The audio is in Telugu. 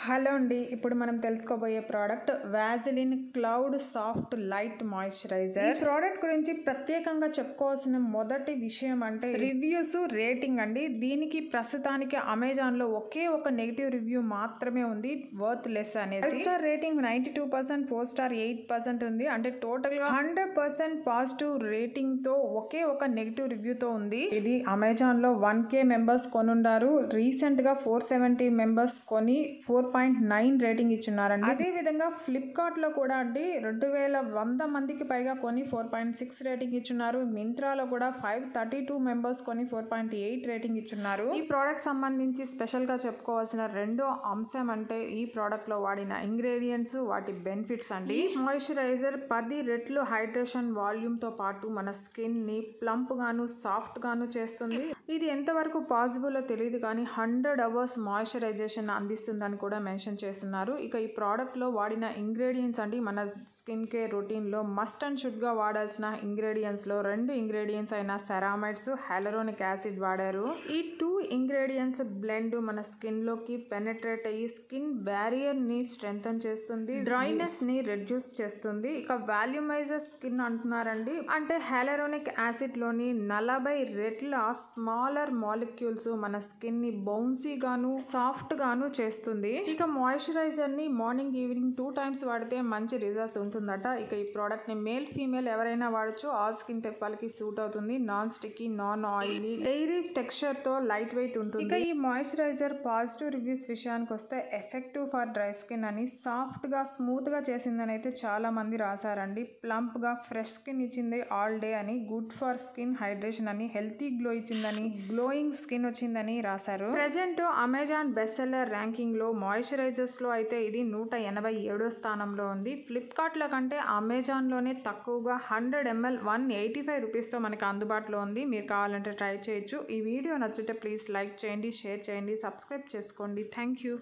హలో అండి. ఇప్పుడు మనం తెలుసుకోబోయే product Vaseline cloud soft light moisturizer. ఈ ప్రోడక్ట్ గురించి ప్రత్యేకంగా చెప్పుకోవాల్సిన మొదటి విషయం అంటే రివ్యూస్, రేటింగ్ అండి. దీనికి ప్రస్తుతానికి అమెజాన్ లో ఒకే ఒక నెగిటివ్ రివ్యూ మాత్రమే ఉంది, వర్త్ లెస్ అనేది. 5 స్టార్ రేటింగ్ 92%, 4 స్టార్ 8% ఉంది. అంటే టోటల్ గా 100% పాజిటివ్ రేటింగ్ తో ఒకే ఒక నెగిటివ్ రివ్యూ తో ఉంది. ఇది అమెజాన్ లో 1K మెంబర్స్ కొనుండారు. రీసెంట్ గా 470 మెంబర్స్ కొని 4.9 రేటింగ్ ఇచ్చున్నారండి. అదే విధంగా ఫ్లిప్కార్ట్ లో కూడా అండి 2100 మందికి పైగా కొని 4.6 రేటింగ్ ఇచ్చున్నారు. మింత్రాలో కూడా 532 మెంబర్స్ కొని 4.8 రేటింగ్ ఇచ్చున్నారు. ఈ ప్రోడక్ట్ సంబంధించి స్పెషల్ గా చెప్పుకోవాల్సిన రెండో అంశం అంటే ఈ ప్రోడక్ట్ లో వాడిన ఇంగ్రీడియంట్స్, వాటి బెనిఫిట్స్ అండి. ఈ మాయిశ్చరైజర్ 10 రెట్లు హైడ్రేషన్ వాల్యూమ్ తో పాటు మన స్కిన్ ని ప్లంప్ గాను, సాఫ్ట్ గాను చేస్తుంది. ఇది ఎంతవరకు పాసిబుల్ తెలియదు కానీ 100 అవర్స్ మాయిశ్చరైజేషన్ అందిస్తుందని కూడా మెన్షన్ చేస్తున్నారు. ఇక ఈ ప్రోడక్ట్ లో వాడిన ఇంగ్రీడియంట్స్ అండి, మన స్కిన్ కేర్ రొటీన్ లో మస్ట్ అండ్ షుడ్ గా వాడాల్సిన ఇంగ్రీడియంట్స్ లో 2 ఇంగ్రీడియంట్స్ అయిన సెరామైడ్స్, హైలరోనిక్ యాసిడ్ వాడారు. ఈ 2 ఇంగ్రీడియంట్స్ బ్లెండ్ మన స్కిన్ లోకి పెనెట్రేట్ అయ్యి స్కిన్ బ్యారియర్ ని స్ట్రెంథన్ చేస్తుంది, డ్రైనెస్ ని రెడ్యూస్ చేస్తుంది. ఇక వాల్యూమైజర్ స్కిన్ అంటున్నారండి, అంటే హైలరోనిక్ యాసిడ్ లోని 40 రెట్ల స్మాలర్ మాలిక్యూల్స్ మన స్కిన్ ని బౌన్సీ గాను, సాఫ్ట్ గాను చేస్తుంది. ఇక మాయిశ్చరైజర్ ని మార్నింగ్, ఈవినింగ్ 2 టైమ్స్ వాడితే మంచి రిజల్ట్స్ ఉంటుందట. ఇక ఈ ప్రోడక్ట్ ని మేల్, ఫీమేల్ ఎవరైనా వాడచ్చు. ఆల్ స్కిన్ టైప్ వాళ్ళకి సూట్ అవుతుంది. Non sticky, non oily, airy texture తో లైట్ వెయిట్ ఉంటుంది. ఇక ఈ మాయిశ్చరైజర్ పాజిటివ్ రివ్యూస్ విషయానికి వస్తే ఎఫెక్టివ్ ఫర్ డ్రై స్కిన్ అని, సాఫ్ట్ గా, స్మూత్ గా చేసిందని అయితే చాలా మంది రాశారండి. ప్లంప్ గా ఫ్రెష్ స్కిన్ ఇచ్చింది ఆల్ డే అని, గుడ్ ఫర్ స్కిన్ హైడ్రేషన్ అని, హెల్తీ గ్లో ఇచ్చిందని, గ్లోయింగ్ స్కిన్ వచ్చిందని రాశారు. Present Amazon best seller ranking లో మాయిశ్చరైజర్స్ లో అయితే ఇది 187వ స్థానంలో ఉంది. ఫ్లిప్కార్ట్ లో కంటే అమెజాన్ లోనే తక్కువగా 100 ml 185 రూపీస్ తో మనకి అందుబాటులో ఉంది. మీరు కావాలంటే ట్రై చేయొచ్చు. ఈ వీడియో నచ్చితే ప్లీజ్ లైక్ చేయండి, షేర్ చేయండి, సబ్స్క్రైబ్ చేసుకోండి. Thank you.